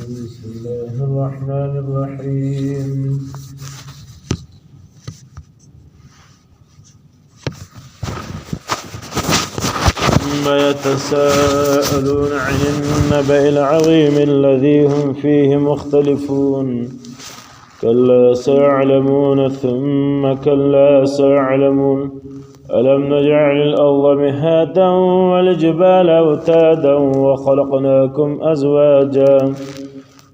بسم الله الرحمن الرحيم ثم يتساءلون عن النبأ العظيم الذي هم فيه مختلفون كلا سيعلمون ثم كلا سيعلمون ألم نجعل الأرض مهادا والجبال أوتادا وخلقناكم أزواجا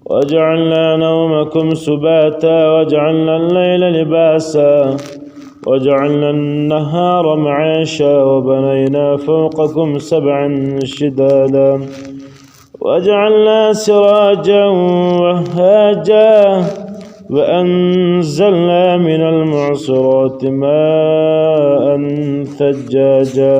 وجعلنا نومكم سباتا وجعلنا الليل لباسا وجعلنا النهار معاشا وبنينا فوقكم سبعا شدادا وجعلنا سراجا وهاجا وأنزلنا من المعصرات ماء ثجاجا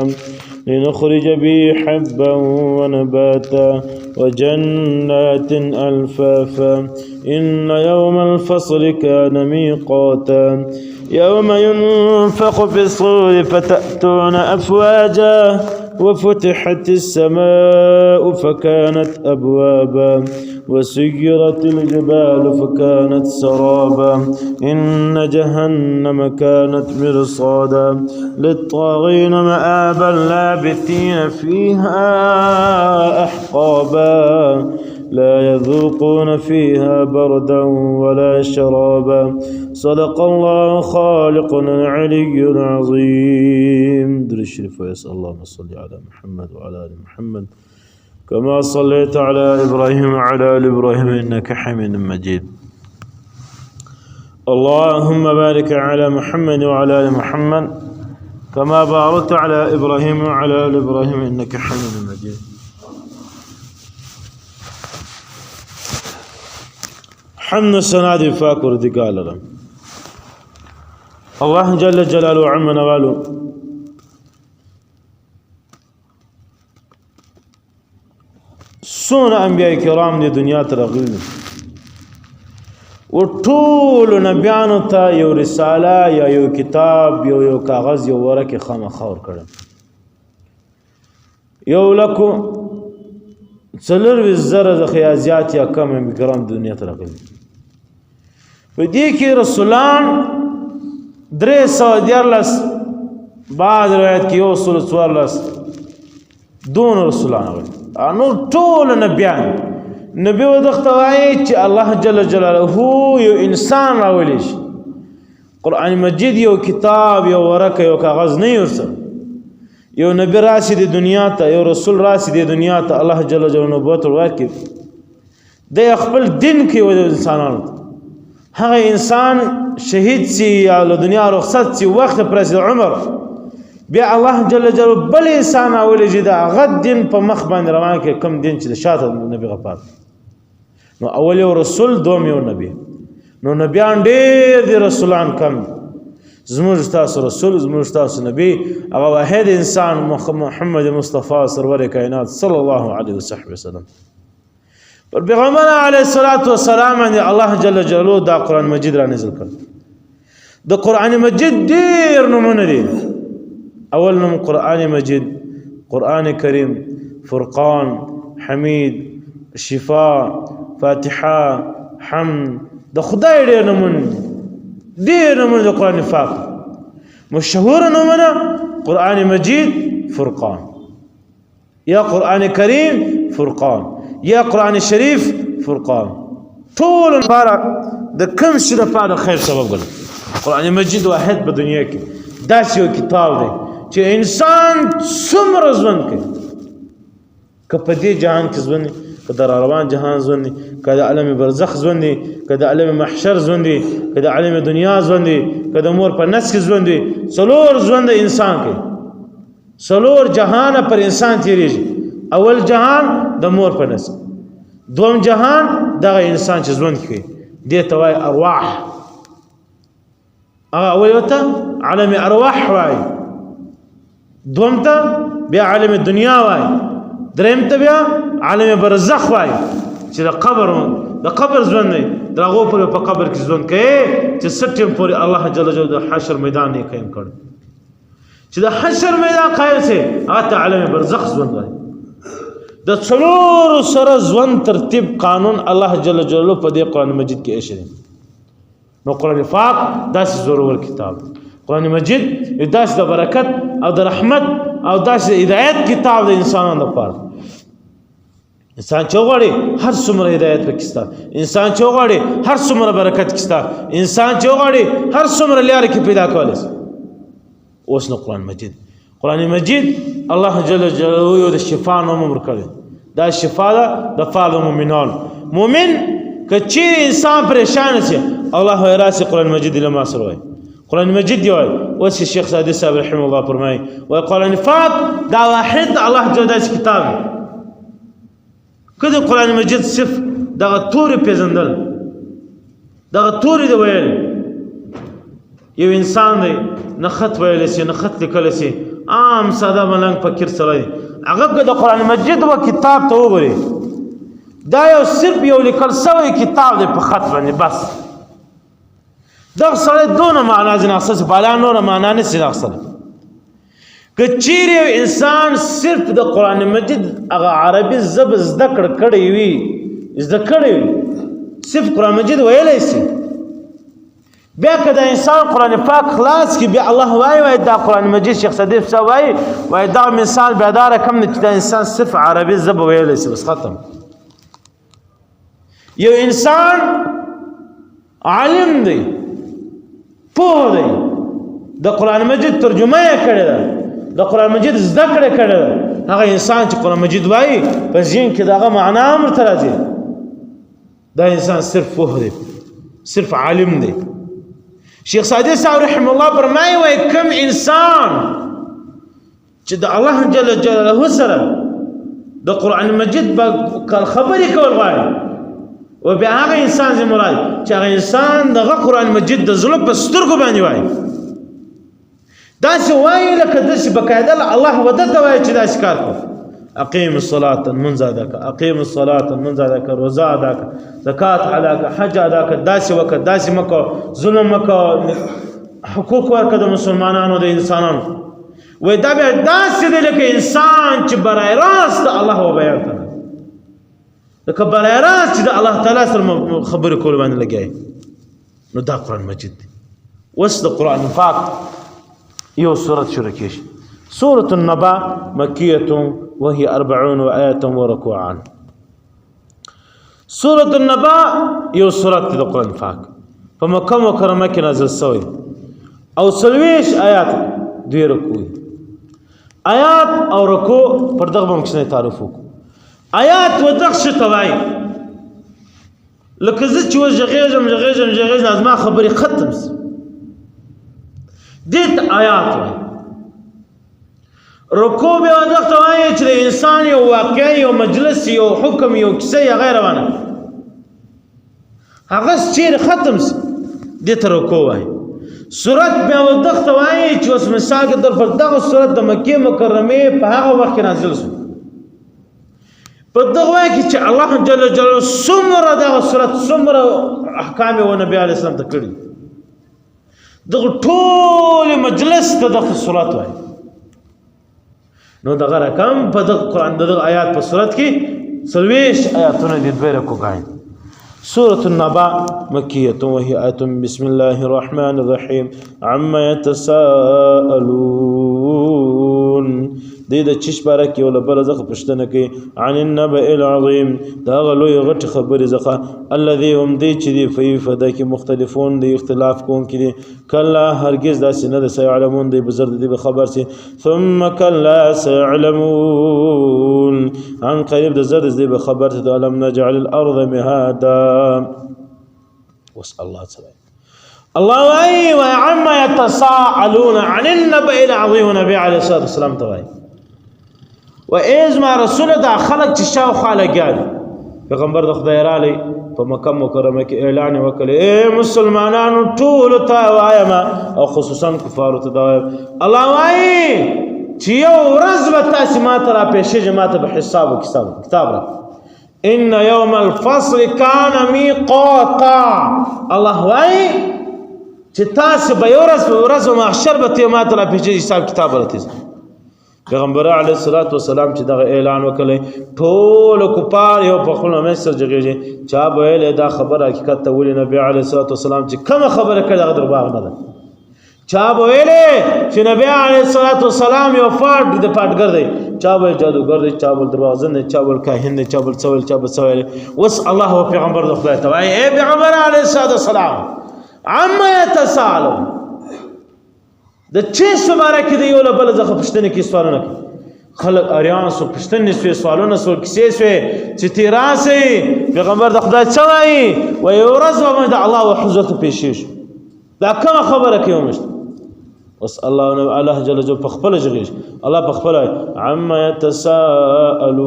لنخرج به حبا ونباتا وجنات ألفافا إن يوم الفصل كان ميقاتا يوم ينفخ في الصور فتأتون أفواجا وفتحت السماء فكانت أبوابا وسيرت الجبال فكانت سرابا إن جهنم كانت مرصادا للطاغين مآبا لابثين فيها أحقابا لا يذوقون فيها بردا ولا شرابا صدق الله خالقنا العلي العظيم. در الشريف ويسأل اللهم صل على محمد وعلى آل محمد كما صليت على إبراهيم وعلى آل إبراهيم إنك حميد مجيد. اللهم بارك على محمد وعلى آل محمد كما باركت على إبراهيم وعلى آل إبراهيم إنك حميد مجيد. حمد سنادي فاكر دي قال لهم الله جل جلاله وعم نواله سون انبیاء کرام دی دنیا ته راغلي او ټول نبیانو ته یو رساله یا یو کتاب یو کاغذ یو ورقه خامخا ور کړل یو لکو څلور وزره د خیازات یا کم انبیاء کرام دنیا ته راغلي په دې کې رسولان 314 بعض روایت کې یو 144 دون رسولان راغلي انو ټول نبیان نبی ودغته وایي چې الله جل جلاله یو انسان راولي شي قرآن مجید یو کتاب یو ورقه یو کاغذ نه ورسره یو نبی راشي د دنیا ته یو رسول راشي د دنیا ته الله جل جلاله نبوت ورکړي د خپل دین کې و انسانانو هغه انسان شهید سي یا له دنیا رخصت سي وخت پر عمر بیا الله جل جلاله بل انسان اول جدا غد دین په مخ باندې روان کې کم دین چې شاته نبی غفار نو اول یو رسول دوم یو نبی نو نبیان ډېر دي رسولان کم زموږ تاسو رسول زموږ تاسو نبی هغه واحد انسان محمد مصطفی سرور کائنات صلی الله علیه وسلم پر پیغمبر علیه الصلاۃ والسلام باندې الله جل جلاله دا قران مجید را نازل کړ د قران مجید ډېر نمونه دي اول نوم قرآن مجید قرآن کریم فرقان حمید شفاء فاتحه حمد د خدای ډېر نومونه د قرآن پاک مشهور نومونه قرآن مجید فرقان یا قرآن کریم فرقان یا قرآن شریف فرقان ټول لپاره د کوم شي لپاره خیر سبب ګرځي قرآن مجید واحد په دنیا کې داسې یو کتاب دی چې انسان څومره ژوند کوي که په دې جهان کې ژوند دی که د روان جهان ژوند دی که د عالم برزخ ژوند دی که د عالم محشر ژوند دی که د عالم دنیا ژوند دی که د مور په نس کې ژوند دی څلور ژوند انسان کوي څلور جهان پر انسان تیریږي اول جهان د مور په نس دوم جهان دغه انسان چې ژوند کوي دې ته وایي ارواح اول ته عالم ارواح وایي دوم ته بیا عالم دنیا وای دریم ته بیا عالم برزخ وای چې د قبر ژوند دی دغه په قبر کې ژوند کوي چې سټیم پورې الله جل جلاله د حشر میدان یې قائم کړ چې د حشر میدان قائم سي هغه عالم برزخ ژوند وای د څلورو سره ژوند ترتیب قانون الله جل جلاله په دې قرآن مجید کې ایښی دی. نو قرآن پاک داسې زورور کتاب، قرآن مجید داسې د برکت او د رحمت او داسې د هدایت کتاب د انسانانو لپاره. انسان چې وغواړي هر څومره هدایت پکې شته، انسان چې وغواړي هر څومره برکت کې شته، انسان چې وغواړي هر څومره لارې کې پیدا کولی شي. اوس نو قرآن مجید الله جل جلاله یو د شفا نوم ورکړی. دا شفا ده د پاره د مؤمنانو. مؤمن که چیرې انسان پریشان شي الله وایي راسي قرآن مجید له ما سره وایي، قرآن مجید دی وایي. اوس شیخ سعدي صاحب رحمه الله فرمایي وایي قرآن پاک دا واحد الله جل داسې کتاب دی. که د قرآن مجید صرف دغه تورې پېژندل، دغه تورې دی ویل، یو انسان دی نه خط ویلی شي نه خط لیکلی شي، عام ساده ملنګ فقیر سړی، هغه که د قرآن مجید و کتاب ته وګوري دا یو صرف یو لیکل شوی کتاب دی په خط باندې بس. دغه سړی دونه معنا ځینې اخیستلی بالا نوره معنا نه شي اخیستلی. که چیرې یو انسان صرف د قرآن مجید هغه عربي ژبه زده کړی وي، صرف قرآن مجید ویلی شي، بیا که د انسان قرآن پاک خلاص کی بیا الله وایي دا قرآن مجید شیخ صدیق صاحب وایي دا مثال بیا دا رقم نه چې دا انسان صرف عربي ژبه ویلی شي بس ختم. یو انسان عالم دی، پوه دی، د قرآن مجید ترجمه یې کړې ده، د قرآن مجید زده کړې ده، هغه انسان چې قرآن مجید وایي په ذهن کې دغه معنا هم ورته راځي، دا انسان صرف پوه دی، صرف عالم دی. شیخ سعدي صاحب رحمه الله فرمایي وایي کوم انسان چې د الله جل جلاله سره د قرآن مجید به خبرې کول غواړي و بیا هغه انسان زه مراد چې هغه انسان دغه قرآن مجید د زړه په سترګو باندې وایي، داسې وایي لکه داسې بقاعده الله وده ته وایي چې داسې کار کوه، اقیم الصلاة منځ ادا که، اقیم الصلاة منځ ادا که، روزه ادا که، زکات ادا که، حج ادا که، داسې وکړه داسې مه کوه، ظلم مه کوه، حقوق ورکړه د مسلمانانو د انسانانو. وایي دا بیا داسې دی لکه انسان چې برای راست د الله و بیان ته، لکه برای راست چې د الله تعالی سره خبرې کول باندې لګیا. نو دا قرآن مجید دی. اوس د قرآن پاک یو سورت شروع کېږي. سورة النبا مکیة وهي 40 آیة ورکوعا. سورة النبا یو سورت د قرآن پاک په مکه مکرمه کې نازل شوی او 40 آیات، 2 رکوع. آیات او رکوع پر دغه ممکنه تعریف وکړو. آیات و دغه څه ته وایي لکه زه چې وژغېږم زما خبرې ختم شي، دې ته آیات وایي. رکوع بیا دغه ته وایي چې د انسان یو واقع، یو مجلس، یو حکم، یو کیسه یا غیر روانه هغه چیرې ختم شي دې ته رکوع وایي. سورت بیا دغه ته وایي چې اوس مثال کې در پر دغه سورت د مکې مکرمې په هغه وخت کې نازل شو، په دغه وایي کې چې الله جل جلاله څومره دغه سورت څومره احکام و نبي علیه السلام ته کړي، دغه ټول مجلس ته دغه سورت وایي. نو دغه رقم په دغه قرآن دغه آیات په صورت کې 40 آیاتونه دي، 2 رکوعان. سورة النبا مكية وهي آية بسم الله الرحمن الرحيم عما يتساءلون. دې د چش باره کې ول بل زخه پښتنه کې عن النبأ العظیم دا غلوی غټ خبرې زخه الذي هم دې چې دی فدا کې مختلفون دی اختلاف کوم کې دي کلا هرگز دا سینه د سيعلمون دی بزرد دی خبر سي ثم كلا سيعلمون عن قريب د زرد دی خبر ته علم نجعل الارض مهادا. واسال الله تعالى الله واي وعما يتساءلون عن النبأ العظيم ونبي عليه الصلاه والسلام توای و ایز ما رسول دا خلق چې شاو خالقان پیغمبر د خدای را لې په مکه مکرمه کې اعلان وکړي اے مسلمانانو ټول ته وایم او خصوصا کفارو ته دا الله وايي چې یو ورځ به تاسو ماته را پېښې جماعت به حساب کتاب را ان يوم الفصل كان ميقاتا. الله وايي چې تاسو به یو ورځ محشر به ته ماته را پېښې حساب کتاب راته پیغمبر علیه الصلاۃ والسلام چې دغه اعلان وکړي ټول کفار یو په خپل منځ سره جګړه چا ویل دا خبر حقیقت ته ولې نبی علیه الصلاۃ والسلام چې کوم خبره کړه هغه درواغ نه ده چا ویل چې نبی علیه الصلاۃ والسلام یو فاټ د پټګر دی چا ویل جادوګر دی چا ویل دروازن دی چا ویل کاهن دی چا ویل څویل چا ویل څویل وس الله او پیغمبر د خدای ته وایي اے پیغمبر علیه الصلاۃ والسلام عما يتساءلون د چیز مبارک دی یو بل ځخه پښتنه کې سوالونه کوي خلق اریان سو پښتنه سو سوالونه سو کیسې سو چې تیراسي پیغمبر د خدای څخه وایي و یو ورځ باندې الله او حضرت پیښیش دا کوم خبره کوي مشت وس الله جل جلاله په خپل جګیش الله په خپل عما يتساءلون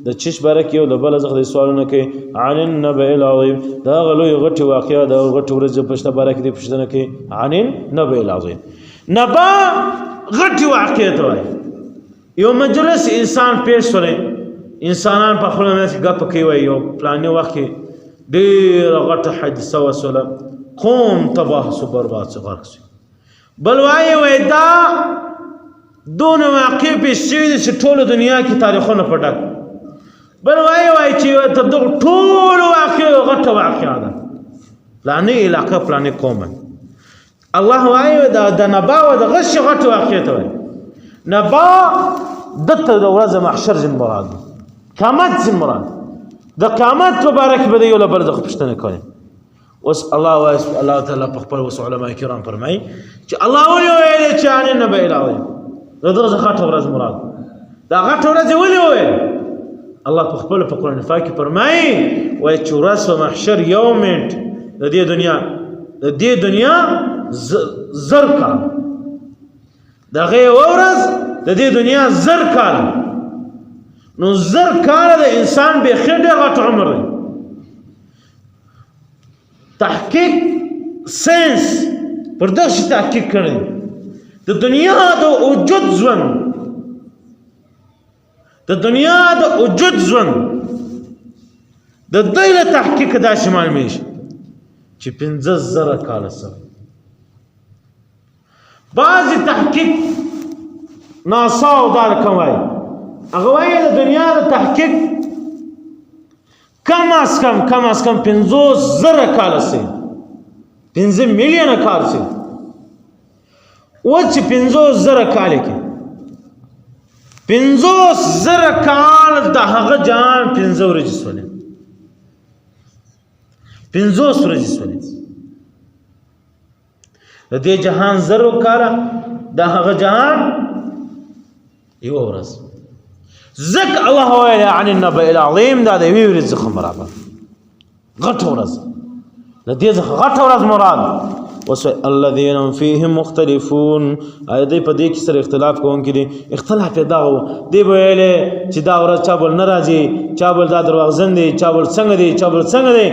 د چیش برکه یو بل ځخه سوالونه کوي عن النبأ العظیم دا غلوی غټي واقعیا دا غټي ورځ پښته برکه دی پښتنه کوي عن النبأ العظیم نبا غټي واقعیا ته وایي یو مجلس انسان پیش کړي انسانان په خپل منځ کې غپ کوي یو پلاني وخت کې ډېر غټه حادثه وسوله قوم تباہ سو برباد سو غرق سو بل وایي دا دون واقع پیش شوي دي چې ټوله دنیا کې تاریخونه پټک بل وایي چې ته دغه ټول واقع غټه واقعه ده پلاني علاقه پلاني قوم الله وایي دا د نبا او د غش غټه واقعه ته وایي نبا دته د ورځ محشر جن مراد قیامت جن مراد د قیامت مبارک به یو بل د پښتنه کوي وس الله تعالی په خپل وس علماء کرام فرمایي چې الله ولي چې ان النبأ العظیم دغه غټه ورځ مراد دا غټه ورځ ولي وي الله په خپل په قرآن پاک فرمایي وای چې ورځ محشر یوم د دې دنیا زر کال دغه ورځ د دې دنیا زر کال نو زر کال د انسان به خېډه غټ عمر دی تحقیق ساينس پر دغه تحقیق کړي د دنیا د وجود ژوند د دنیا د وجود ژوند د دایله تحقیق دا شمال میشي چې 15000 کال سره بعض تحقیق ناسا او دار کوي هغه وايي د دنیا د تحقیق کم از کم 50000 کال سي 5 میلیونه کال سي و چې 50000 کال کې 50000 کال د هغه جان 15 ورځې سولې 50 ورځې سولې د دې جهان زرو کال د هغه جان یو ورځ زك الله ويلي عن النبأ العظيم دا دی ویری ځخه مراد غټ ورځ د دې ځخه غټ ورځ مراد وس الذين فيهم مختلفون اې په دې کې سره اختلاف کوونکي دي اختلاف دا و دی ویلې چې دا ورځ چا بل ناراضي چا بل دا دروغجن دي چا بل څنګه دي چا بل څنګه دي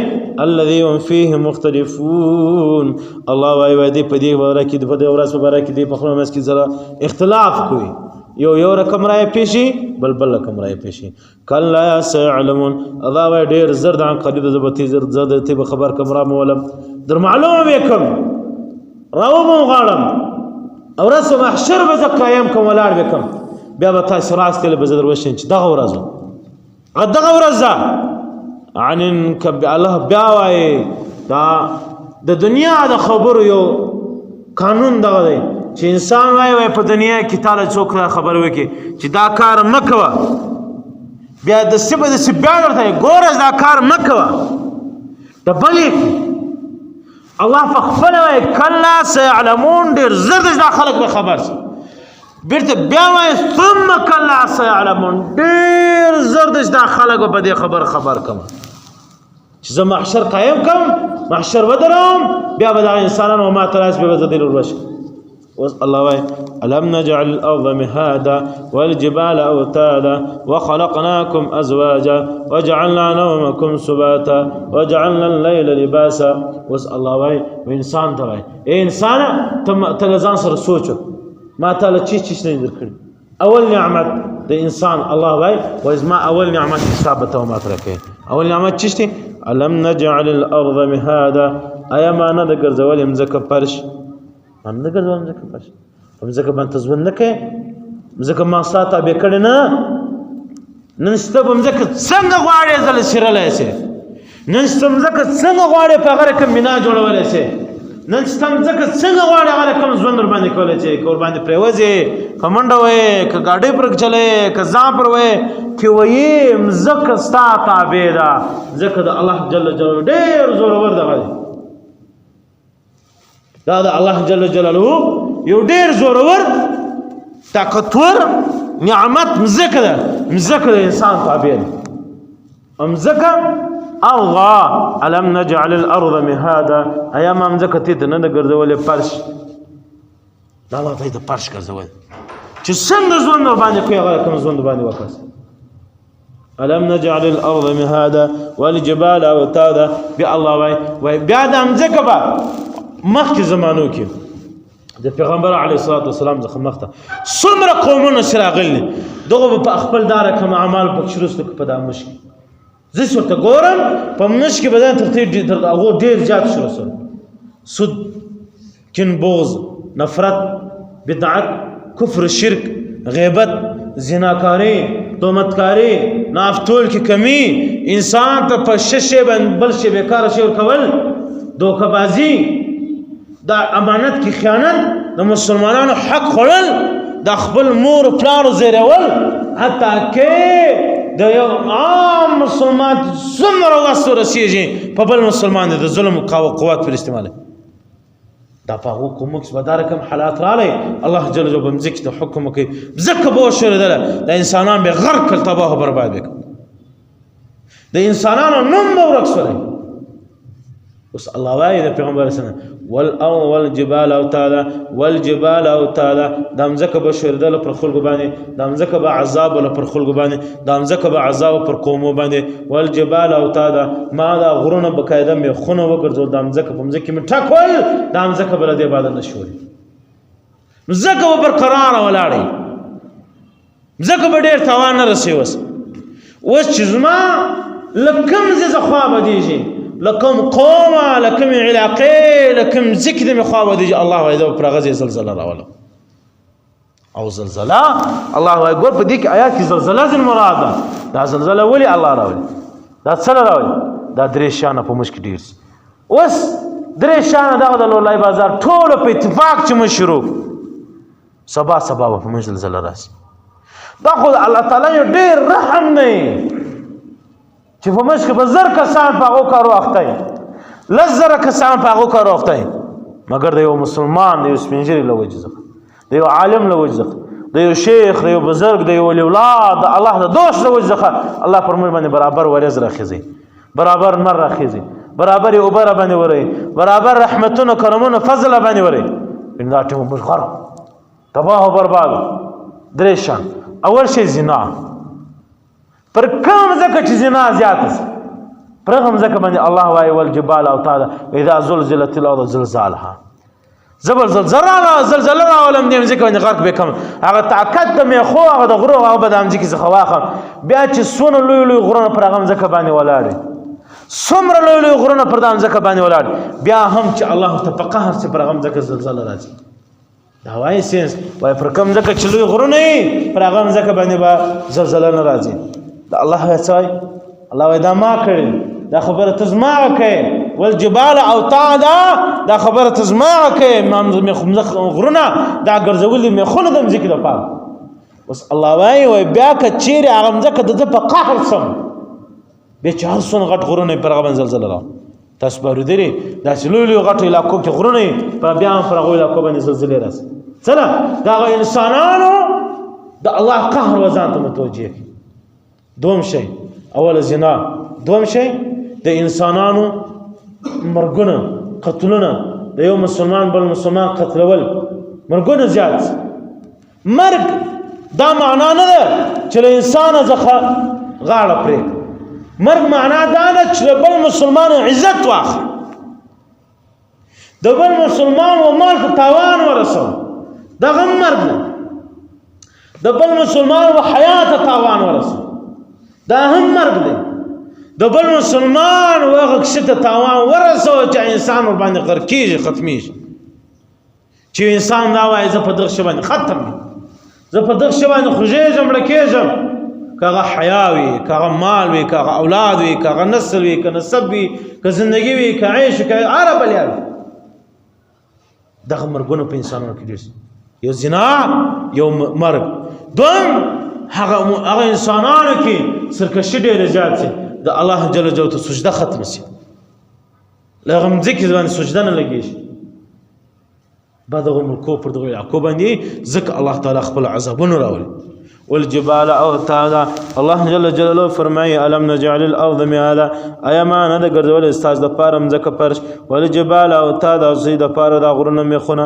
الذين فيهم مختلفون الله وايي دې په دې ورځ کې په دې ورځ مبارک دي په خپل مس کې زره اختلاف کوي یو رقم راي پیشي بل رقم راي پیشي کلا سيعلمون الله وای ډیر زرد عن قریب زبتی زرد ته خبر کم را مولم در معلومه وکم راو مو غالم او رس محشر به قیام کوم ولار وکم بیا به تاسو راسته له بزر وشین چې دغه ورځ عن کب الله بیا وای دا د دنیا د خبرو یو قانون دغه دی چې انسان وای په دنیا کې تعالی څوک خبر وکي چې دا کار مکوه بیا د سبب د سبب ورته ګورز دا کار مکوه د بلې الله فخفل وای کلا سيعلمون ډیر زرد دا خلک به خبر شي بیرته بیا وای ثم کلا سيعلمون ډیر زرد دا خلک به دې خبر کوم چې زه محشر قائم کوم محشر ودرم بیا به دا انسانانو ما تراس به زدل ورش الله وای الم نجعل الارض مهادا والجبال اوتادا وخلقناكم ازواجا وجعلنا نومكم سباتا وجعلنا الليل لباسا وس الله وای انسان ته وای اے انسان ته ځان سره سوچو ما تعالی چی نه درکړي اول نعمت د انسان الله وای وازما اول نعمت ثابته او ما ترکه اول نعمت چی الم نجعل الارض مهادا ایا ما نه د ګرځول مزکه فرش من نه ګرځول مزکه فرش په مځکه باندې ژوند نه کوې مځکه ما ستا تابع کړې نه نن سته په مځکه څنګه غواړې زه له سیرلی سې نن سته مځکه څنګه غواړې په هغه رقم بنا جوړولی سې نن سته مځکه څنګه غواړې هغه رقم ژوند ورباندې کولی سې که ورباندې پرېوځې که منډه وې که ګاډۍ پر چلې که ځان پر وې چې ویې مځکه ستا تابع ده ځکه د الله جل جلاله ډېر زورور دغه دی دا د الله جل جلاله یو ډېر زورور طاقتور نعمت مځکه ده مځکه د انسان تابع ده مځکه الله الم نجعل الارض مهادا ایا ما مځکه ته نه ده ګرځولې فرش دا الله ته د فرش ګرځول چې څنګه ژوند باندې کوي هغه کوم ژوند باندې وکړ الم نجعل الارض مهادا والجبال اوتادا بیا الله وای بیا د مځکه به مخکې زمانو کې د پیغمبر علیه الصلاة والسلام څخه مخته څومره قومونه چې راغلي دغه به په خپل دا رقم اعمال پکې وروسته په دا مشک زه چې ورته ګورم په مشک کې به ځان تر هغو ډېر زیات شو سره سود کین بغض نفرت بدعت کفر شرک غیبت زناکاری تهمتکاری نافتول کې کمی انسان ته په شې باندې بل شی بیکاره شی ورکول دوکهبازي دا امانت کی خیانت د مسلمانانو حق خوړل د خپل مور پلار زیرول حتی کې د یو عام مسلمان څومره وسو رسیږي په بل مسلمان د ظلم قوت پر استعمال دا په هغو کومو کې به دا رقم حالات راغلی الله جل جلاله به مځکې ته حکم وکړي ځکه به وشورېدله د انسانان به غرق کړ تباه و برباد به کړ د انسانانو نوم به ورک شولی اوس الله وایي د پیغمبر سره والجبال اوتادا والجبال اوتادا دا مځکه به شورېدله پر خلکو باندې دا مځکه به عذاب وله پر خلکو باندې دا مځکه به عذاب پر قومو باندې والجبال اوتادا ما دا غرونه بقاعده میخونه وګرځول دا مځکه په مځکه مې ټکول دا مځکه به له دې باندې نه شوري مځکه به برقراره ولاړې مځکه به ډېر تاوان نه رسوي اوس چې زما له کوم ځای څخه خوا بدېږي لکم قومه لکم علاقه لکم ذکر می خواه دیجی الله وای دو پر غزی زلزله راولو او زلزله الله وای ګور په دې کې آیات کې زلزله زن مراد ده دا زلزله ولی الله راولي دا څه راولي دا درې شانه په مشک ډیر اوس درې شانه دغه د لولای بازار ټول په اتفاق چې مشروع سبا په مشک زلزله راشي دا خو الله تعالی یو ډیر رحم نه چې په مشک به زر کسان په هغو کارو اخته وي لس زره کسان په هغو کارو اخته وي مګر د یو مسلمان د یو سپین ږیري له وجې څخه د یو عالم له وجې څخه د یو شیخ د یو بزرګ د یو ولي اولاد د الله د دوست له وجې څخه الله پر موږ باندې برابر ورځ راخیزي برابر نر راخیزي برابر یې اوبه راباندې ورئ برابر رحمتونه کرمونه فضل راباندې ورئ دا ټیم موږ غرق تباه و برباد درې شان اول شی زنا پر کوم ځکه چې زنا زیاته سي پر کوم ځکه باندې الله وایي والجبال اوتادا اذا زلزلت الارض زلزالها زبر زلزله راولم دې ځکه باندې غرق به کم هغه طاقت د میخو هغه د غرو هغه به د ځمکې څخه واخم بیا چې څونه لوی غرونه پر هغه ځکه باندې ولاړ څومره لوی غرونه پر د ځمکه باندې ولاړ بیا هم چې الله ته په قهر چې پر هغه ځکه زلزله راځي دا وایي سینس وایي پر کوم ځکه چې لوی غرونه پر هغه ځکه باندې به زلزله نه راځي دا الله هڅای الله وای دا ما کړی دا خبره ته زما کوي والجبال اوتادا دا خبره ته زما کوي غرونه دا ګرځولي میخونه د ځمکې لپاره اوس الله وای بیا که چیرې هغه ځمکه د په قهر سم بیا چې هر څونه غټ غرونه پر هغه باندې زلزله راغله تاسو به اورېدلي داسې لوی غټو علاقو کې غرونه بیا هم پر هغو علاقو باندې زلزلې راسي څه ده د هغه انسانانو د الله قهر و ځان ته متوجه کړي دوم شی اول زنا دوم شی د انسانانو مرګونه قتلونه د یو مسلمان بل مسلمان قتلول مرګونه زیات مرګ دا معنا نه ده چې له انسانه څخه غاړه پرې مرګ معنا دا نه چې بل مسلمان عزت واخلي د بل مسلمان و مال ته تاوان ورسو دا هم مرګ ده د بل مسلمان و حیات ته تاوان ورسو دا هم مرګ دی د بل مسلمان وغه کښته تاوان ورسو چې انسان ور باندې غرق کیږي ختمیږي چې انسان دا وایي زه په دغه شی باندې ختم یم، زه په دغه شی باندې خوږېږم مړه کېږم، که هغه حیا وي، که هغه مال وي، که هغه اولاد وي، که هغه نسل وي، که نسب وي، که زندګي وي، که عیش وي، که هره بلیا وي. دغه مرګونه په انسانانو کې ډېر یو زنا یو مرګ. دویم هغه انسانانو کې سرکشي ډېره زیات شي، د الله جل جلاله ته سجده ختم شي، له هغه مځکې باندې سجده نه لګېږي. بعد دغه ملکو پر دغه علاقو باندې ځکه الله تعالی خپل عذابونه راولي. والجبال اوتادا، الله جل جلاله فرمایي الم نجعل الارض مهادا، ایا ما نه د ګرځول استاز د پاره مځکه فرش، والجبال اوتادا زید د پاره د غرونه میخونه،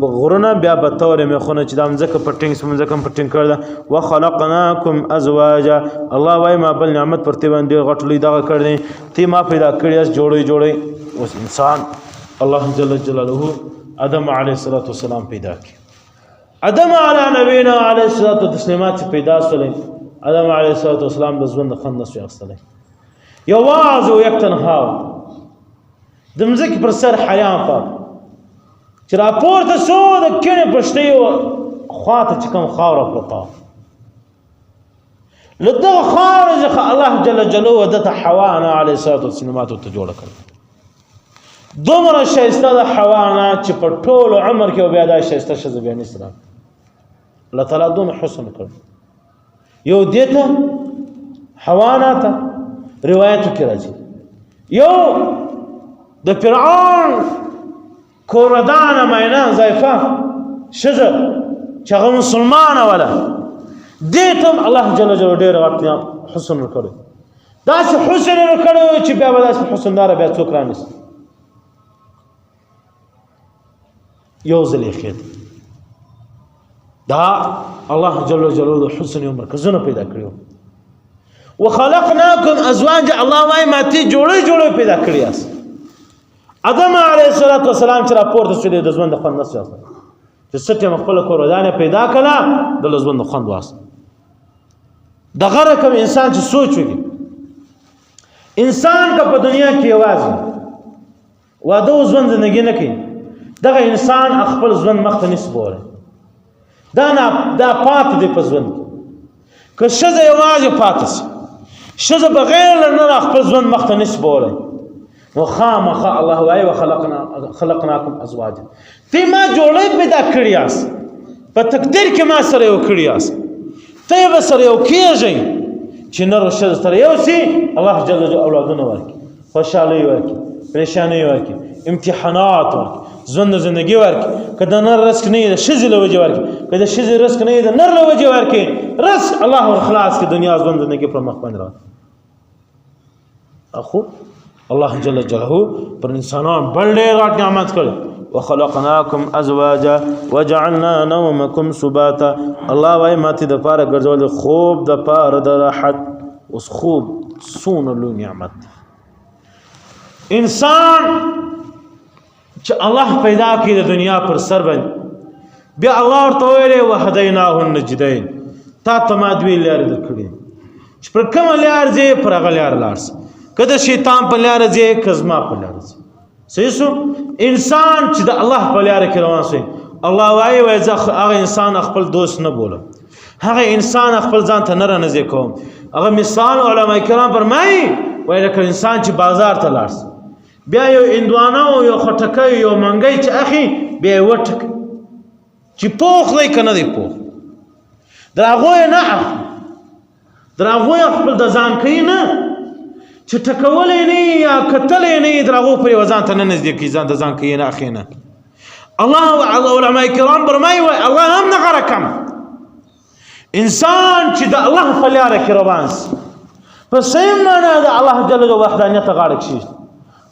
غرونه بیا به تور میخونه چې د مځکه پټینګ مځکه پټینګ کړل. وخلقناکم ازواجا، الله وای ما بل نعمت پر تی باندې غټلې دغه کړې، تی ما پیدا کړی اس جوړې. اوس انسان الله جل جلاله آدم علیه السلام پیدا کړ. آدم علی نبینا علیه الصلاۃ والتسلیمات پیدا سولې، آدم علیه السلام د ژوند خوند نشو اخستلی، یوازې او یک تنها د مځکې پر سر حیام پاک چې راپورته شو د کڼې پشتۍ خواته چې کوم خاوره پرته له دغه خاورې څخه الله جل جلاله دته حوا علیه السلام ته جوړه کړه. دومره ښایسته د حوا نه چې په ټول عمر کې بیا دا ښایسته ښځه بیا نشي راغلی. الله تعالی دونه حسن کړ. یو دې ته حوا نه ته روایتو کې راځي، یو د فرعون کوردانه مینه ضعیفه ښځه چې هغه مسلمانه وله، دې ته هم الله جل جلاله ډېر غټ حسن ورکړی. داسې حسن یې ورکړی چې بیا به داسې حسنداره بیا څوک رانیسي. یو ځل یې خېد دا الله جل جلاله حسن یو مرکزونه پیدا کړیو. وخلقناکم ازواجا، الله وایي ما تی جوړې پیدا کړی یاست. آدم علیه السلام چې راپورته شولې د ژوند د خوند نس یاست چې څه ټیم خپله کورودانه پیدا کړه د ژوند د خوند واست. دغه رقم انسان چې سوچ وکړي، انسان که په دنیا کې یوازې واده او ژوند زندګي نه کوي، دغه انسان خپل ژوند مخته نشي بولی. دا پاتې دی په ژوند کې. که ښځه یوازې پاتې شي، ښځه بغیر له نره خپل ژوند مخته نشي بولی، نو خامخا الله وایي وخلقناکم ازواجا، تی ما جوړې پیدا کړي یاست، په تقدیر کې ما سره یو کړي یاست، ته یې به سره یو کېږئ چې نر او ښځه سره یو سي. الله جل جلاله اولادونه ورکړي، خوشحالۍ ورکړي، پریشانۍ ورکړي، امتحانات ورکړي، ژوند زندگی ورکړي. که د نر رزق نه وي د ښځې له وجې ورکړي، که د ښځې رزق نه وي د نر له وجې ورکړي. رزق الله ورخلاص کړي، دنیا ژوند زندگی پر مخ باندې راوړي. خو الله جل جلاله پر انسانان بل ډېر غټ نعمت کړی. وخلقناکم ازواجا وجعلنا نومکم سباتا، الله وایي ما تی د پاره ګرځول خوب د پاره د راحت. اوس خوب څومره لوی نعمت دی. انسان چې الله پیدا کړي د دنیا پر سر باندې، بیا الله ورته ویلی وهدیناه النجدین، تا ته ما دوې لارې درکړي چې پر کومه لار ځې پر هغه لاره لاړ سه، که د شیطان په لاره ځې که زما په لاره ځې. صحیح شو؟ انسان چې د الله په لاره کې روان شي، الله وایي زه هغه انسان خپل دوست نه بولم، هغه انسان خپل ځان ته نه رانږدې کوم. هغه مثال علما کرام فرمایي وایي لکه انسان چې بازار ته لاړ شي، بیا یو هندوانه او یو خټکی یو منګی چې اخی بیا یې وټکي چې پوخ دی که نه دی پوخ، در هغو یې نه اخلي، در هغو یې خپل د ځان کوي نه، چې ټکولی نه یي یا کتلی نه یي، در هغو پورې یوه ځان ته نه نږدې کوي، ځان د ځان کوي نه اخلي نه. الله علما کرام فرمایي الله هم دغه رقم انسان چې د الله په لاره کې روان شي، په صحیح معنا د الله جل جلاله وحدانیت ته غاړه کښېږدي،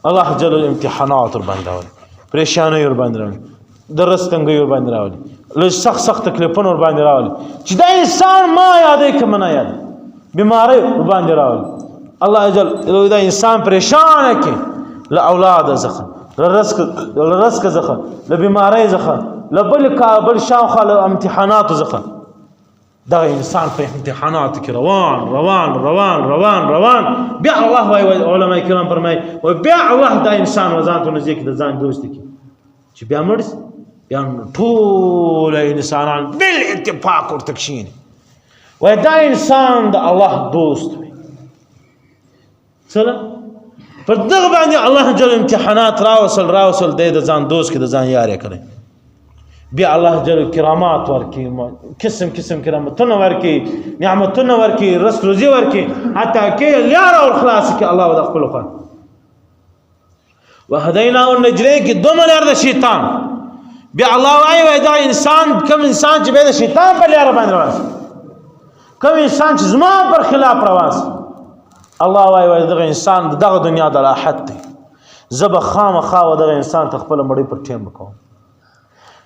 الله جل جلاله امتحانات ورباندې راولي، پریشانۍ ورباندې راولي، د رزق تنګۍ ورباندې راولي، لږ سخت تکلیفونه ورباندې راولي چې دا انسان ما یادوي که ما نه یادوي، بیمارۍ ورباندې راولي. الله جل دا انسان پریشانه کړي له اولاده څخه، له رزق څخه، له بیمارۍ څخه، له بل شاوخوا له امتحاناتو څخه. دغه انسان په امتحاناتو کې روان روان روان روان روان، بیا الله وایي علما کرام فرمایي بیا الله دا انسان وځان ته نږدې کړي، د ځان دوست کړي چې بیا مړ شي، يعني طول انسانان بالاتفاق ورتكشين ودا انسان د الله دوست سلام فدغ باندې الله جل امتحانات راوصل د ځان دوست کې د ځان یار کړي بیا الله جل کرامات ورکی قسم کرامتونه ورکی نعمتونه ورکی رزق روزي ورکی حتی کې یار او خلاص کې الله ود خپل خان وهدينا النجرين کې دوه مليار د شیطان بیا الله وايي دا انسان کوم انسان چې به د شیطان په لار باندې راوځي کوم انسان چې زما پر خلاف راوځي الله وايي دغه انسان دغه دنیا د راحت دی زب خامخا و دغه انسان ته خپل مړی پر ټیم وکوم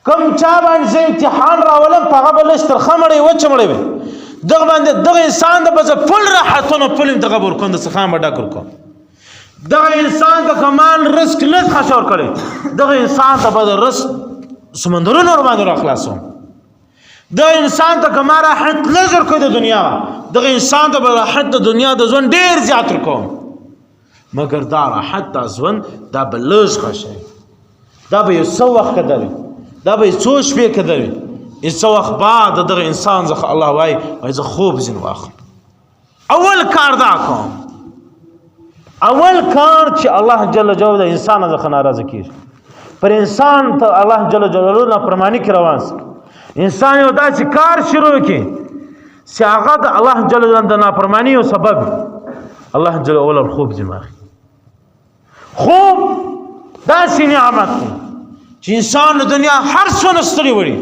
کوم چا باندې امتحان راولم هغه بل ستر خمړی و چمړی دغه باندې دغه انسان د بز فل راحتونه فل دغه ورکوند څخه مډا کوم دغه انسان د کمال رزق نه خشور کړي دغه انسان د بز رزق سمندرونو ور باندې را خلاصوم د انسان ته کمال راحت لزر کوي د دنیا دغه انسان ته راحت د دنیا د ځون ډیر زیات کوم مگر دا راحت د ځون دا بلوز خشه دا به یو وخت کدل دا به څو شپې کدل یو وخت بعد دغه انسان ځخه الله وای زه خوب زین واخل اول کار دا کوم اول کار چې الله جل جلاله د انسان ځخه ناراضه کیږي پر انسان ته الله جل جلاله نه پرمانی کی روان انسان یو داسې کار شروع کی چې هغه د الله جل جلاله د نافرمانی او سبب الله جل اول الخوب دماغ خوب داسې نعمت دی چې انسان د دنیا هر څه نستړي وړي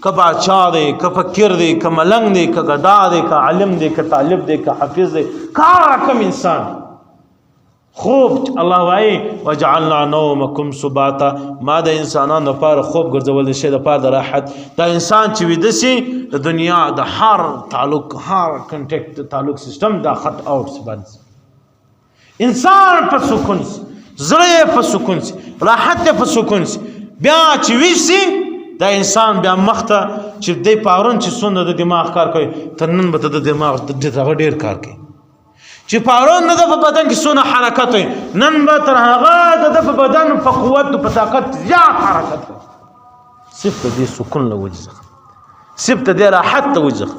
که باچا دی که فقیر دی که ملنګ دی که غدا دی که عالم دی که طالب دی که حافظ دی کار کم انسان خوب الله وایي وجعلنا نومکم سباتا ما د انسانانو لپاره خوب ګرځول شي د لپاره د راحت دا انسان چې ویده سي د دنیا د هر تعلق هر کنټیکټ تعلق سیستم دا خط اوټ باندې انسان په سکون زړه په سکون راحت په سکون بیا چې ویسي دا انسان بیا مخته چې د پاورون چې سونه د دماغ کار کوي تنن به د دماغ د ډیر کار کوي چې پاورون نه د بدن کې سونه حرکت وي نن به تر هغه د بدن په قوت په طاقت زیات حرکت کوي صفت دې سکون له وجه صفت دې راحت له وجه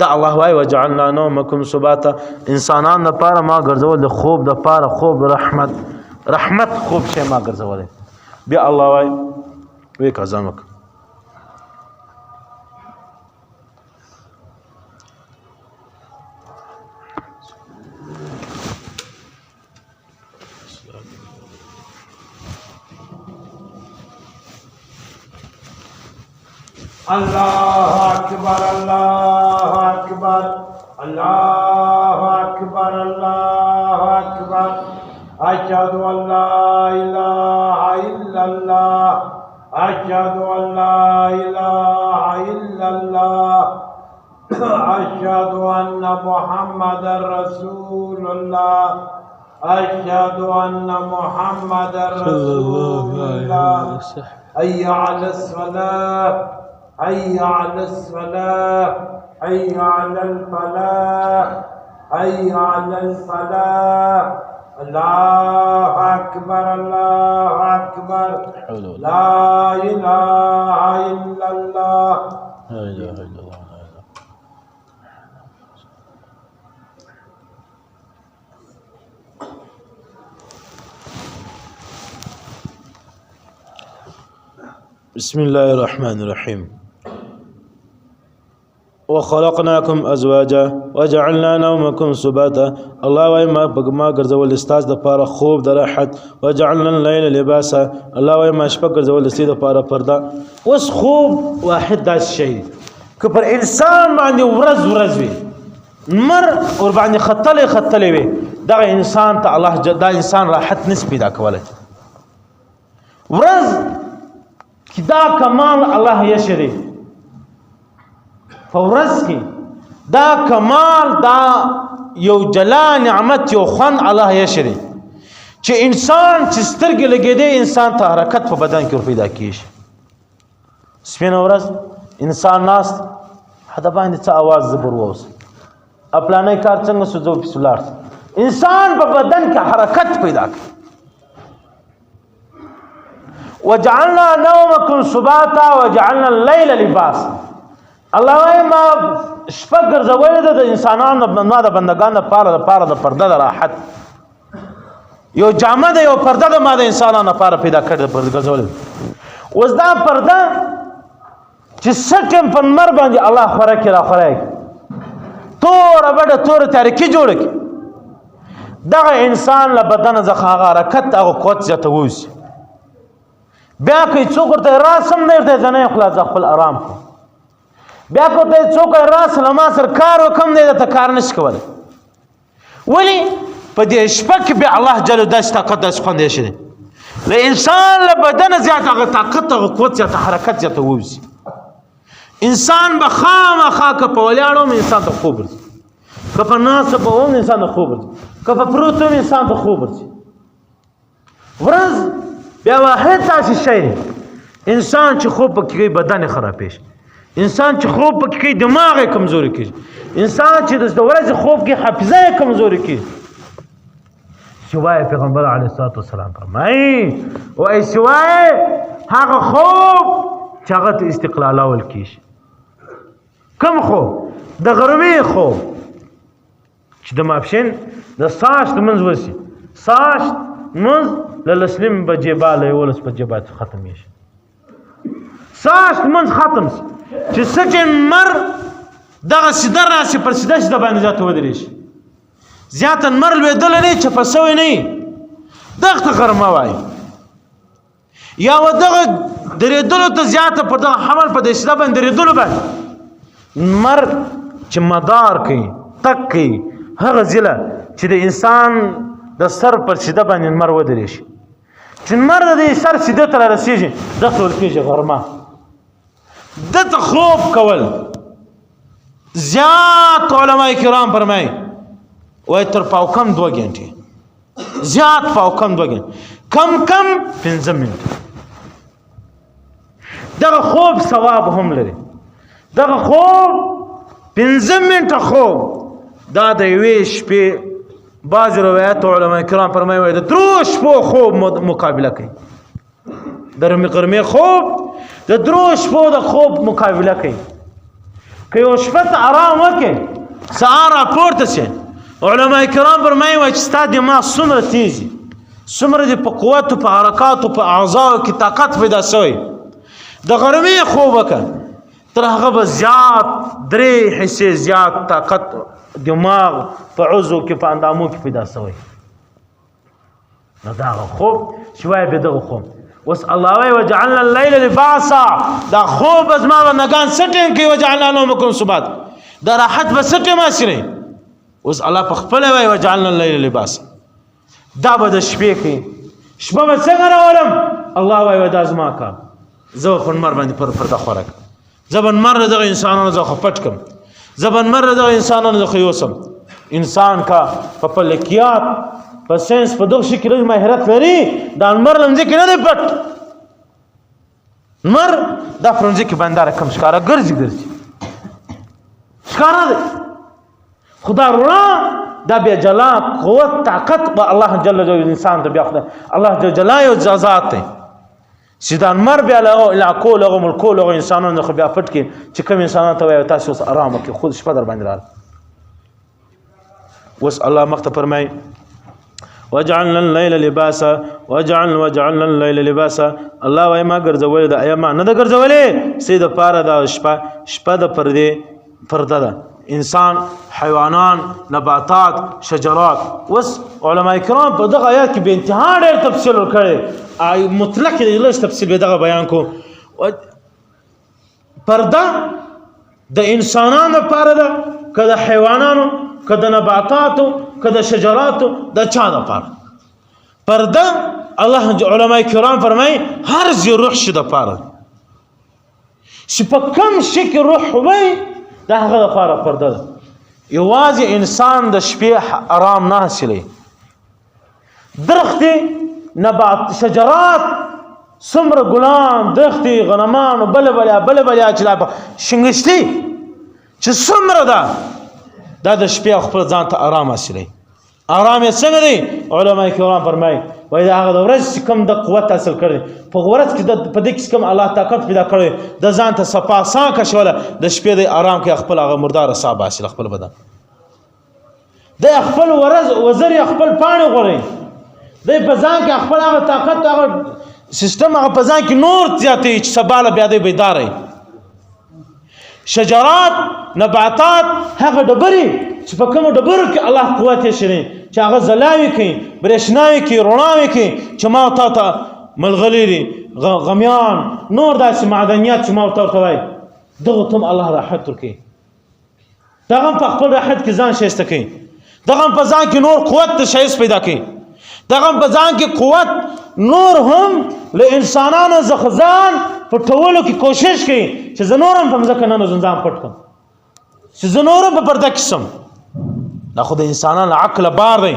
دا الله وايي وجعلنا نومکم سباتا انسانان لپاره ما ګرځول د خوب د لپاره خوب رحمت خوب شي ما ګرځول بیا الله وايي وی کزامک اللہ اکبر اللہ اکبر اللہ اکبر اللہ اکبر اشہد ان لا الہ الا اللہ اشہد ان لا الہ الا اللہ اشہد ان محمد رسول اللہ اشہد ان محمد رسول اللہ حی علی الصلاة حي على الصلاة حي على الفلاح حي على الفلاح الله أكبر الله أكبر لا إله إلا الله لا إله إلا الله بسم الله الرحمن الرحيم وخلقناكم ازواجا وجعلنا نومكم سباتا الله وايي ما ګرځول استاز د پاره خوب د راحت وجعلنا الليل لباسا الله وايي ما شپه ګرځول استاز د پاره پرده اوس خوب واحد داس شي که پر انسان باندې ورځ وي مر اور باندې خطلې وي دا انسان ته الله دا انسان راحت نس پیدا کوله ورځ کی دا کمال الله یشری فورز کی دا کمال دا یو جلا نعمت یو خون الله یشری چې انسان چې سترګې لګېدې انسان ته حرکت په بدن کې پیدا کیږي سپین ورځ انسان ناس حدا باندې څه आवाज زبر ووس خپلانه کار څنګه سوزو پسولار انسان په بدن کې حرکت پیدا کوي وجعلنا نومکم سباتا وجعلنا اللیل لباسا. الله وایي ما شپه ګرځولې ده د انسانانو ما د بندګانو لپاره د پرده د راحت یو جامه ده یو پرده ده ما د انسانانو لپاره پیدا کړې ده ګرځولې. اوس دا پرده چې سټم په نمر باندې الله خوره کړي راخوره کړي توره بډه توره تاریکي جوړه کړي دغه انسان له بدن څخه هغه حرکت هغه قوت زیاته ووسي. بیا که څوک ورته راس هم نه ورته ځنه خلاص خپل آرام کړي. بیا که ورته څوک راس له ما سره کار وکم دی درته کار نشي کولی. ولې په دې شپه کې بیا الله جل داسې طاقت داسې خوند ایښی دی له انسان له بدنه زیات هغه طاقت هغه قوت زیاته حرکت زیاته ووځي. انسان به خامخا که په ولاړ هم انسان ته خوب ورځي که په ناسته به هم انسان ته خوب ورځي که په پروت هم انسان ته خوب ورځي. ورځ بیا واحد داسې شی دی انسان چې خوب پکې کوي بدن یې خرابېږي. انسان چې خوب پکې کوي دماغ یې کمزوري کېږي. انسان چې د ورځې خوب کې حافظه یې کمزوري کېږي. سوای پیغمبر علیه الصلاة والسلام فرمایي وایي سوای هغه خوب چې هغه ته استقلال اول کېږي. کوم خوب؟ د غرمې خوب چې د ماپښین د ساشت منځ وسي. ساشت منځ له لسلم بجې بالا 11 بجې بعد ختمیږي. ساشت منځ ختم شي چې سټن مر دغه سیده راسي پر سیده سیده باندې ذات ودرېږي. زیاته مر لوېدلی نه چې په سوی نه وي دغه ته غرمه وایي. یا و دغه درېدلو ته زیاته پر دغه حمل په دې سیده باندې درېدلو باندې مر چې مدار کوي تک کوي هغه ځله چې د انسان د سر پر سیده باندې مر ودرېږي چې مر د دې سر سیده ته رارسېږي دغه ته ویل کېږي غرمه. دته خوب کول زیات علما کرام فرمایي وایي تر پاوکم 2 غنټې زیات پاوکم 2 غنټې کم 15 منټه. دغه خوب ثواب هم لري. دغه خوب 15 منټه خوب دا د یوې شپې بعض روایت علما کرام فرمایي وایي د 3 شپو خوب مقابله کوي. د غرمې خوب د 3 شپو د خوب مقابله کوي. که یو شپه ته آرام وکړې سهار راپورته شي علما کرام فرمایي وایي چې ستا دماغ څومره تیز وي څومره دې په قوتو په حرکاتو په اعضاو کې طاقت پیدا شوی د غرمې خوب وکړه تر هغه به زیات 3 حصې زیات طاقت دماغ په عضو کې په اندامو کې پیدا شوی. نو دغه خوب شوی به دغه خوب اوس الله وایي وجعلنا اللیل لباسا دا خوب از ما بندگان سټیم کوي وجعلنا نومکم سبات دا راحت به سټیم اسري. اوس الله په خپل وایي وجعلنا اللیل لباسا دا به د شپې کوي. شپه به څنګه راولم الله وایي دا زما کار زه په نمر باندې پرده خوره کړم زه به نمر دغه انسانانو څخه پټ کړم زه به نمر دغه انسانانو څخه یوسم. انسان کا په فلکیات په ساينس په دغه شي کې لږ ماهرت لري دا نمر لمځه کې نه دی پټ. نمر دا فرنځه کې باندې کم ښکارا ګرځي ښکارا دی خدا رڼا دا بیا جلا قوت طاقت به الله جل جلاله انسان ته بیا خدای الله جل جلاله ذات دی چې دا نمر بیا له علاقو لغه ملکو لغه انسانانو خو بیا پټ کې چې کوم انسانانو ته وایي تاسو اوس آرام وکړئ خود شپه در باندې راغله. اوس الله مخته فرمایي وجعلنا الليل لباسا وجعلنا الليل لباسا. الله وايي ما ګرځولې دا ایا ما نه د ګرځولې سید پاره دا شپه د پرده ده انسان حیوانان نباتات شجرات. وس علماء کرام په دغه آیات کې به انتها ډېر تفصیل وکړي مطلق لږ تفصیل به دغه بیان کو. پرده د انسانانو لپاره ده که د حیوانانو که د نباتاتو که د شجراتو د چا لپاره پرده الله علماء کرام فرمایي هر ځای روح شي دپاره چې په کوم شي کې روح وي د هغه لپاره پرده ده. یوازې انسان د شپې آرام نه حاصلوي. درختې نبات شجرات څومره ګلان درختې غنمان بله بلیا چې دا شنګشتي چې څومره ده دا د شپې خپل ځان ته آرام حاصلوي. آرام یې څنګه دی علما کرام فرمایي وای دا هغه د ورځ چې کوم د قوت حاصل کړی په ورځ کې په دې کې کوم الله طاقت پیدا کړی د ځان ته صفا سانکه شوله د شپې د آرام کې خپل هغه مردار حساب حاصل خپل بدن د خپل ورځ وزر خپل پاڼې غوري د په ځان کې خپل هغه طاقت هغه سیستم هغه په ځان کې نور زیاتې چې سباله بیا د بیداري شجرات نباتات هغه ډبرې چې په کوم ډبرو کې الله قوت یې شری چې هغه زلاوي کوي برېښناوي کوي رڼاوي کوي چې ما ته ملغلري غمیان نور داسې معدنیات چې ما ورته وایي دغه تم الله راحت ورکوي دغه په خپل راحت کې ځان شایسته کوي دغه په ځان کې نور قوت ته شایست پیدا کوي دغه په ځان کې قوت نور هم له انسانانو ځخځان په ټولو کې کوشش کوي چې زه نورم په ځکه نه ځان پټ کړم چې زه نورم په پرده کې سم دا خو د انسانانو عقل بار دی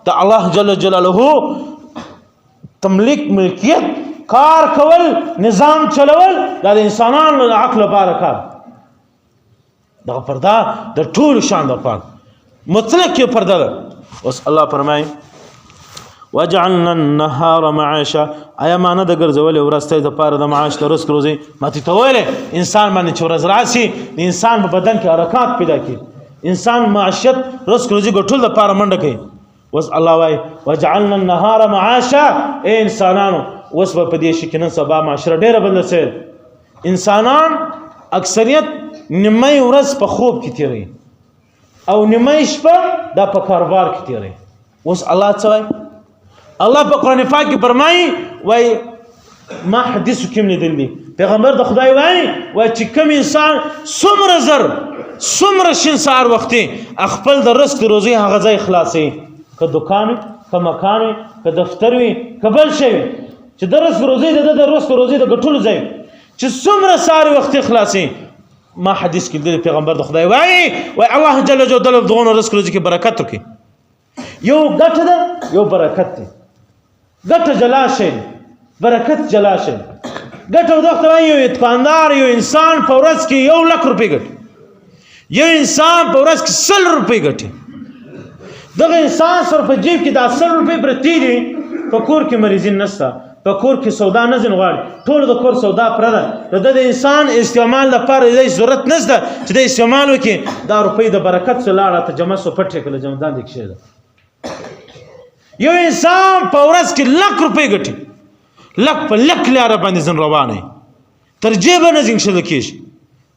د الله جل جلاله تملیک ملکیت کار کول نظام چلول دا د انسانانو عقل بار کار دا پرده د ټول شان د پاره مطلق کې پرده ده اوس الله فرمایي وجعلنا النهار معاشا ایا معنی د ګرځولې ورسته د پاره د معاش د رزق روزي ماتي ته ویلې انسان باندې چې ورځ راسي د انسان په بدن کې حرکات پیدا کی انسان معاشت رزق روزي ګټل د پاره منډه کوي وس الله وايي وجعلنا النهار معاشا اے انسانانو وس په دې شي کې نن سبا معاشره ډیره بدل سي انسانان اکثریت نیمه ورځ په خوب کې تیری او نیمه شپه د په کاروبار کې تیری وس الله څه وايي الله په قرآن پاک کې فرمایي وای ما حدیث کوم لیدل دي پیغمبر د خدای وای چې کوم انسان څومره زر څومره شین سار وختي خپل د رزق روزي هغه ځای خلاصي که دکان که مکان که دفتر وي که بل شي چې د رزق روزي د رزق روزي د ګټلو ځای چې څومره سار وختي خلاصي ما حدیث کې د پیغمبر د خدای وای الله جل جلاله دغه رزق روزي کې برکت ورکړي یو ګټه ده یو برکت ده ګټه جلا شي برکت جلا شي ګټه وخت یو دکاندار یو انسان په ورځ کې 1 لک روپۍ ګټي یو انسان په ورځ کې 100 روپۍ ګټي دغه انسان سره په جیب کې د 100 روپۍ پرتی دي په کور کې مریضین نشته په کور کې سودا نه ځین غواړي ټول د کور سودا پرده د انسان استعمال لپاره د ضرورت نشته چې د استعمال وکړي دا روپۍ د برکت سره لاړه ته جمع سو پټه کله جمع دان دي یو انسان په ورځ کې 1 لک روپۍ ګټي لک په لک لاره باندې ځن روانه تر جیب نه ځین شل کېږي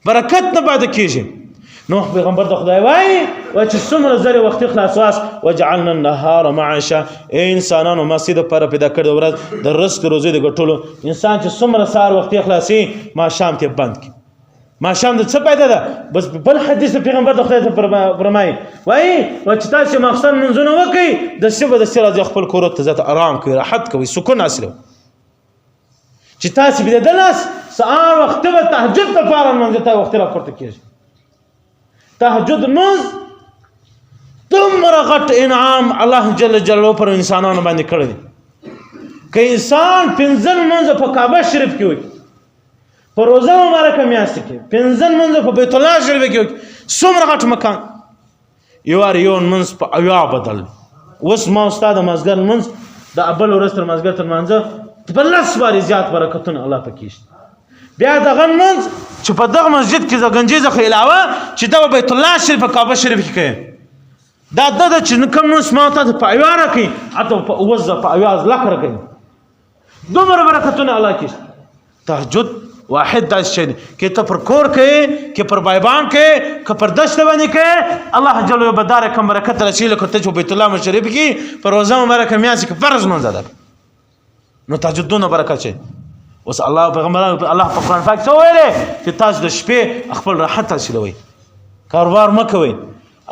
برکت نه پاتې کېږي نو پیغمبر د خدای وای چې څومره زری وخت خلاصواس وجعلنا النهار معاشا انسانانو مسجد پر پیدا کړ ورځ د رزق روزي د ګټلو انسان چې څومره سار وخت خلاصي ما شام ته بند کی ما شام د څه پیدا ده بس بل حدیث پیغمبر د خدای ته فرمایي وای چې تاسو مقصد منځونه وکي د سبا د سر از خپل کور ته ذات آرام کوي راحت کوي سکون حاصل چې تاسو به د لاس سهار وخت به تهجد لپاره منځ ته وخت را پورته کیږي تهجد منځ تمره غټ انعام الله جل جلاله پر انسانانو باندې کړی که انسان 15 منځ په کعبه شریف کې وي په روزه مبارکه میاشت کې 15 منځ په بیت الله شریف کې څومره غټ مکان یو منځ په اویا بدل اوس ما استاد مازګر منځ د ابل ورځ تر مازګر تر منځ په لاس باندې زیات برکتونه الله پکې بیا دغه منځ چې په دغه مسجد کې زګنجي ځخه علاوه چې د بیت الله شریف په کعبه شریف کې کوي دا د چې کوم نو سماته په اویا راکې اته په وزه په اویا لک راکې دومره برکتونه الله کې تهجد واحد دا شي کې ته پر کور کې کې پر بایبان کې کې پر دشت باندې کې الله جل و بدار کم برکت رسول کو ته بیت الله شریف کې پر روزه مبارکه میاس کې فرض منځ ده نو تهجدونه برکت شي اوس الله پیغمبر الله په قرآن پاک څه ویلي چې تاسو د شپې خپل راحت حاصلوي کاروبار مکوئ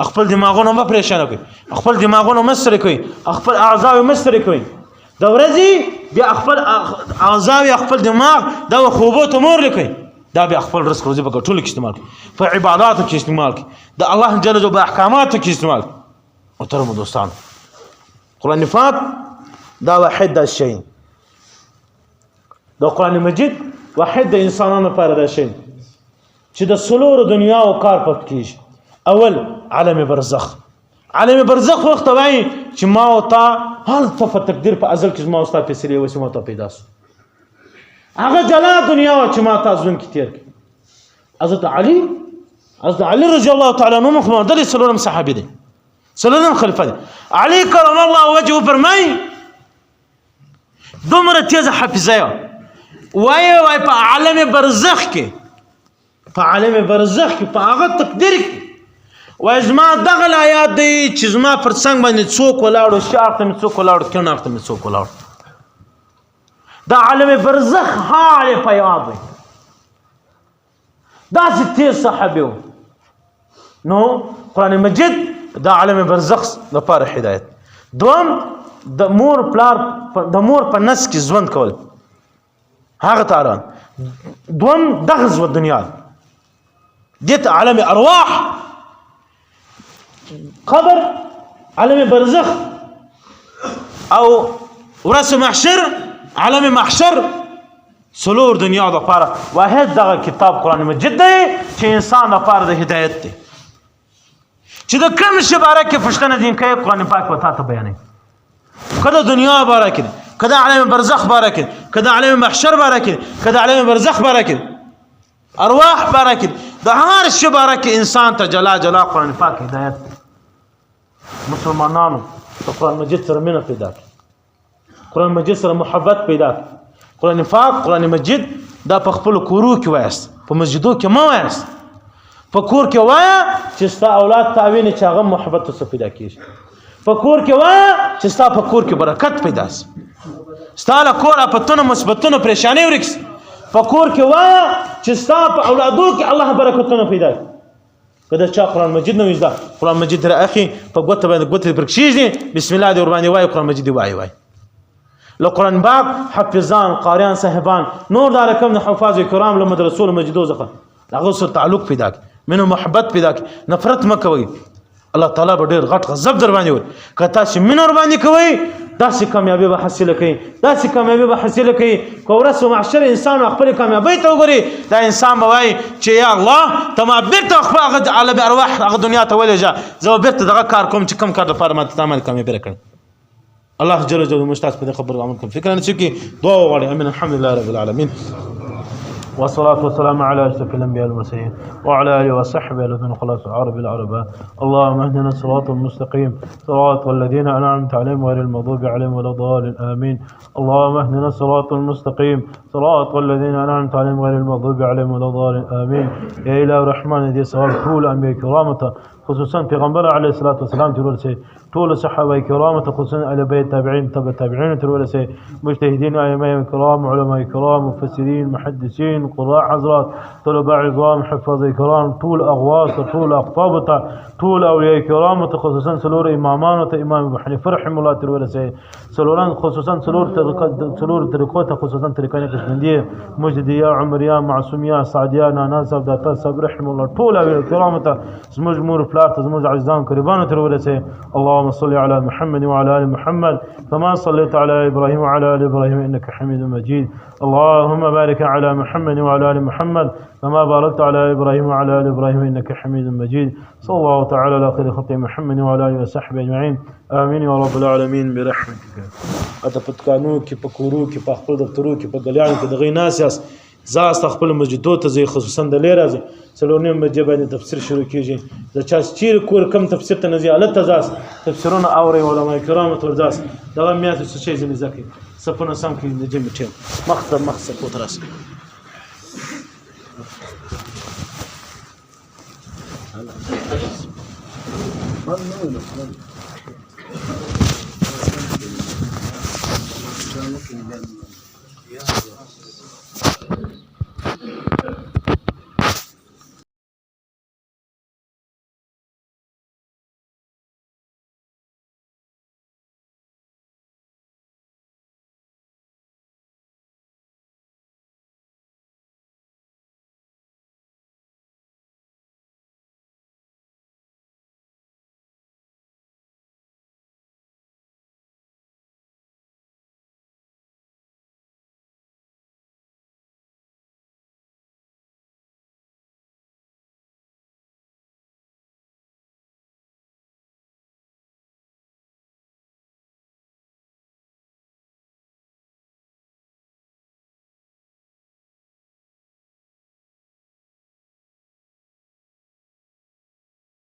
خپل دماغونه مه پریشان کوئ خپل دماغونه مستر کوئ خپل اعضاء مستر کوئ د ورځې بیا خپل اعضاء خپل دماغ دا خوبو ته مور لیکئ دا بیا خپل رزق روزي په ټولو کې استعمال په عبادتو کې استعمال د الله جل جلاله په احکاماتو کې استعمال محترم دوستان قرآن پاک دا واحد دا شی د قرآن مجید واحد د انسانانو لپاره دا شی چې د څلورو دنیا او کار پټ کیږي اول عالم برزخ عالم برزخ وخت وایي چې ما او تا هلته په تقدیر په ازل کې ما او ستا فیصلې وسې ما ته پیدا سو هغه جلا دنیا وه چې ما تا ژوند کې تېر کړي حضرت علي رضی الله تعالی عنه دغه څلورم صحابي دی څلورم خلیفه دی علي کرم الله وجهه فرمایي دومره تیزه حافظه یې وایي په عالم برزخ کې په هغه تقدیر کې وایي زما دغه آیات دی چې زما پر څنګ باندې څوک ولاړو شاړ ته مې څوک ولاړو کیڼ اړخ ته مې څوک ولاړو دا عالم برزخ حال یې په یاد دی داسې تیز صحابي و نو قرآن مجید دا عالم برزخ لپاره هدایت دوم د مور په نس کې ژوند کول هغه تاران دوم دغه ژوند دنیا دې ته عالم ارواح قبر عالم برزخ او ورث محشر عالم محشر څلور دنیا دپاره واحد دغه کتاب قرآن مجید دی چې انسان دپاره د هدایت دی چې د کوم شي باره کې پوښتنه دین کوي قرآن پاک به تا ته بیانوي که د دنیا باره کې که د عالم برزخ باره کې که د عالم محشر باره کې که د عالم برزخ باره کې ارواح باره کې د هر شي باره کې انسان ته جلا قرآن پاک هدایت دی مسلمانانو ته قرآن مجید سره مینه پیدا کړي قرآن مجید سره محبت پیدا کړي قرآن پاک قرآن مجید دا په خپلو کورو کې وایاست په مسجدو کې مه وایاست په کور کې وایه چې ستا اولاد تا ویني چې هغه محبت ورسره پیدا کېږي په کور کې وایه چې ستا په کور کې برکت پیدا سي ستا له کور آفتونه مثبتونه پریشانۍ ورک سي په کور کې وایه چې ستا په اولادو کې الله برکتونه پیدا کړي که د چا قرآن مجید نه وي زده قرآن مجید را اخي په ګوته باندې ګوتې پر کښېږدي بسم الله دې ورباندې وایي قرآن مجید دې وایي له قرآن پاک حافظان قاریان صاحبان نور دا رقم د حفاظ کرام له مدرسو له مسجدو څخه هغه سره تعلق پیدا کړي منو محبت پیدا کړي نفرت مه کوئ الله تعالی به ډېر غټ غضب در باندې وکړي که تاسې مینه ورباندې کوئ داسې کامیابي به حاصله کوي که ورځ و محشر انسان خپلې کامیابۍ ته وګوري دا انسان به وایي چې یا الله ته ما بېرته خپل هغه عالم ارواح هغه دنیا ته ولېږه زه به بېرته دغه کار کوم چې کوم کار دپاره ما ته ما کامیابي راکړي الله جل جلاله مشتاق په دې خبرو عمل کوم فکر نه چې کې دعا وغواړي امين الحمد لله رب العالمين والصلاة والسلام على أشرف الأنبياء والمرسلين وعلى آله وصحبه الذين خلصوا عرب العرباء اللهم اهدنا الصراط المستقيم صراط الذين أنعمت عليهم غير المغضوب عليهم ولا الضالين آمين اللهم اهدنا الصراط المستقيم صراط الذين أنعمت عليهم غير المغضوب عليهم ولا الضالين آمين يا إله الرحمن دي سوال طول أنبياء كرامته خصوصا پیغمبر علیه الصلاة والسلام تر ورسه ټول صحابه کرام خصوصا اهل بیت تابعین تبع تابعین تر ورسه مجتهدین ائمه کرام علماء کرام مفسرین محدثین قراء حضرات طلباء عظام حفاظ کرام طول اغواص طول اقطاب طول اولیاء کرام خصوصا سلور امامان امام ابو حنیفه رحمه الله تر ورسه سلوران خصوصا سلور طریقو خصوصا طریقه قسمندیه مجدیه عمریه معصومیه سعدیه نانا صاحب صبر رحمه الله طول اولیاء کرام مجمور زموږ عزیزان قربانو تر ورسه اللهم صل على محمد وعلى ال محمد كما صليت على ابراهيم وعلى ال ابراهيم انك حميد مجيد اللهم بارك على محمد وعلى ال محمد كما باركت على ابراهيم وعلى ال ابراهيم انك حميد مجيد صلى الله تعالى على خير خلق محمد وعلى اله وصحبه اجمعين امين يا رب العالمين برحمتك اته پتکانو کې پکورو کې په خپل دفترو کې په ګلیانو کې دغه ناسیاس زاست خپل مسجدو ته ځي خصوصا د لیر راځي څلورنیم بجې باندې تفسیر شروع کیږي د چا چیرې کور کم تفسیر ته نه ځي هلته ځاست تفسیرونه اورئ علما کرامو ته ورځاست دغه میاشتې څه شی ځینې زده کړئ صفونه سم کړئ د جمعې ټیم مخ ته مخ صفو ته راسئ